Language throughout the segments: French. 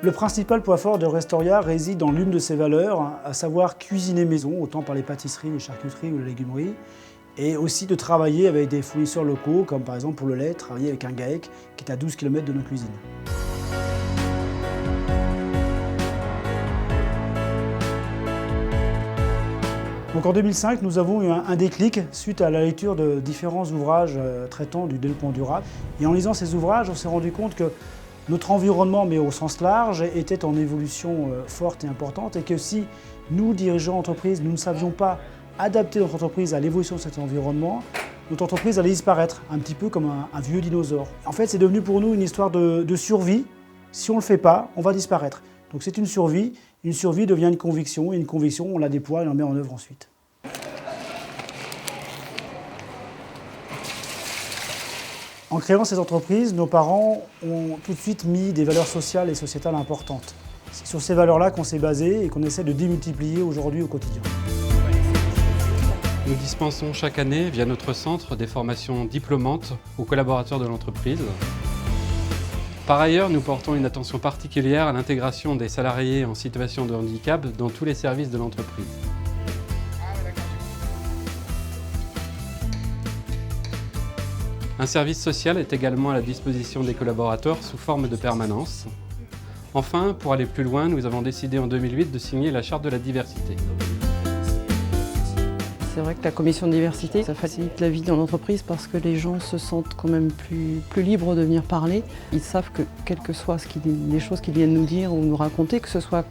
Le principal point fort de Restoria réside dans l'une de ses valeurs, à savoir cuisiner maison, autant par les pâtisseries, les charcuteries ou les légumeries, et aussi de travailler avec des fournisseurs locaux, comme par exemple pour le lait, travailler avec un GAEC qui est à 12 km de nos cuisines. Donc en 2005, nous avons eu un déclic suite à la lecture de différents ouvrages traitant du développement durable. Et en lisant ces ouvrages, on s'est rendu compte que notre environnement, mais au sens large, était en évolution forte et importante, et que si nous, dirigeants d'entreprise, nous ne savions pas adapter notre entreprise à l'évolution de cet environnement, notre entreprise allait disparaître, un petit peu comme un vieux dinosaure. En fait, c'est devenu pour nous une histoire de survie. Si on ne le fait pas, on va disparaître. Donc c'est une survie devient une conviction, et une conviction, on la déploie et on la met en œuvre ensuite. En créant ces entreprises, nos parents ont tout de suite mis des valeurs sociales et sociétales importantes. C'est sur ces valeurs-là qu'on s'est basé et qu'on essaie de démultiplier aujourd'hui au quotidien. Nous dispensons chaque année, via notre centre, des formations diplômantes aux collaborateurs de l'entreprise. Par ailleurs, nous portons une attention particulière à l'intégration des salariés en situation de handicap dans tous les services de l'entreprise. Un service social est également à la disposition des collaborateurs sous forme de permanence. Enfin, pour aller plus loin, nous avons décidé en 2008 de signer la Charte de la diversité. C'est vrai que la commission de diversité, ça facilite la vie dans l'entreprise parce que les gens se sentent quand même plus libres de venir parler. Ils savent que quelles que soient les choses qu'ils viennent nous dire ou nous raconter, que ce soit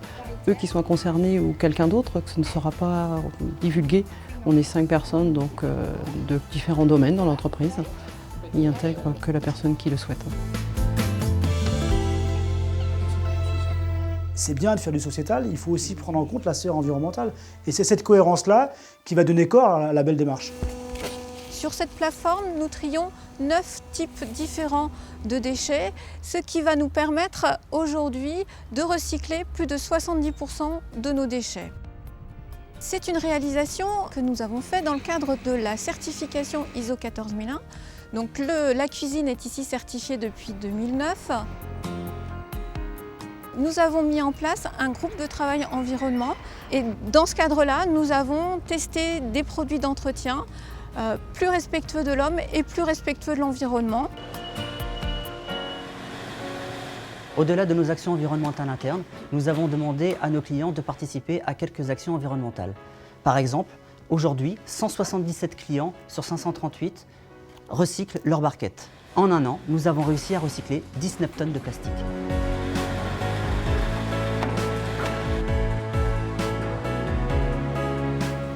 eux qui soient concernés ou quelqu'un d'autre, que ce ne sera pas divulgué. On est 5 personnes donc, de différents domaines dans l'entreprise. Ils intègrent que la personne qui le souhaite. C'est bien de faire du sociétal, il faut aussi prendre en compte la sphère environnementale. Et c'est cette cohérence-là qui va donner corps à la belle démarche. Sur cette plateforme, nous trions 9 types différents de déchets, ce qui va nous permettre aujourd'hui de recycler plus de 70% de nos déchets. C'est une réalisation que nous avons faite dans le cadre de la certification ISO 14001. Donc la cuisine est ici certifiée depuis 2009. Nous avons mis en place un groupe de travail environnement et dans ce cadre-là, nous avons testé des produits d'entretien plus respectueux de l'homme et plus respectueux de l'environnement. Au-delà de nos actions environnementales internes, nous avons demandé à nos clients de participer à quelques actions environnementales. Par exemple, aujourd'hui, 177 clients sur 538 recyclent leurs barquettes. En un an, nous avons réussi à recycler 19 tonnes de plastique.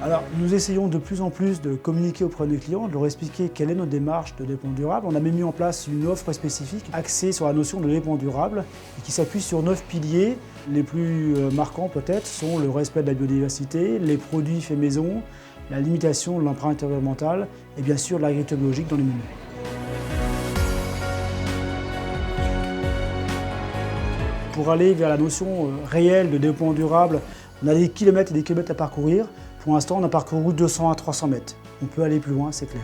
Alors, nous essayons de plus en plus de communiquer auprès des clients, de leur expliquer quelle est notre démarche de développement durable. On a même mis en place une offre spécifique axée sur la notion de développement durable et qui s'appuie sur 9 piliers. Les plus marquants peut-être sont le respect de la biodiversité, les produits faits maison, la limitation de l'empreinte environnementale et bien sûr l'agriculture biologique dans les menus. Pour aller vers la notion réelle de développement durable, on a des kilomètres et des kilomètres à parcourir. Pour l'instant, on a parcouru 200 à 300 mètres. On peut aller plus loin, c'est clair.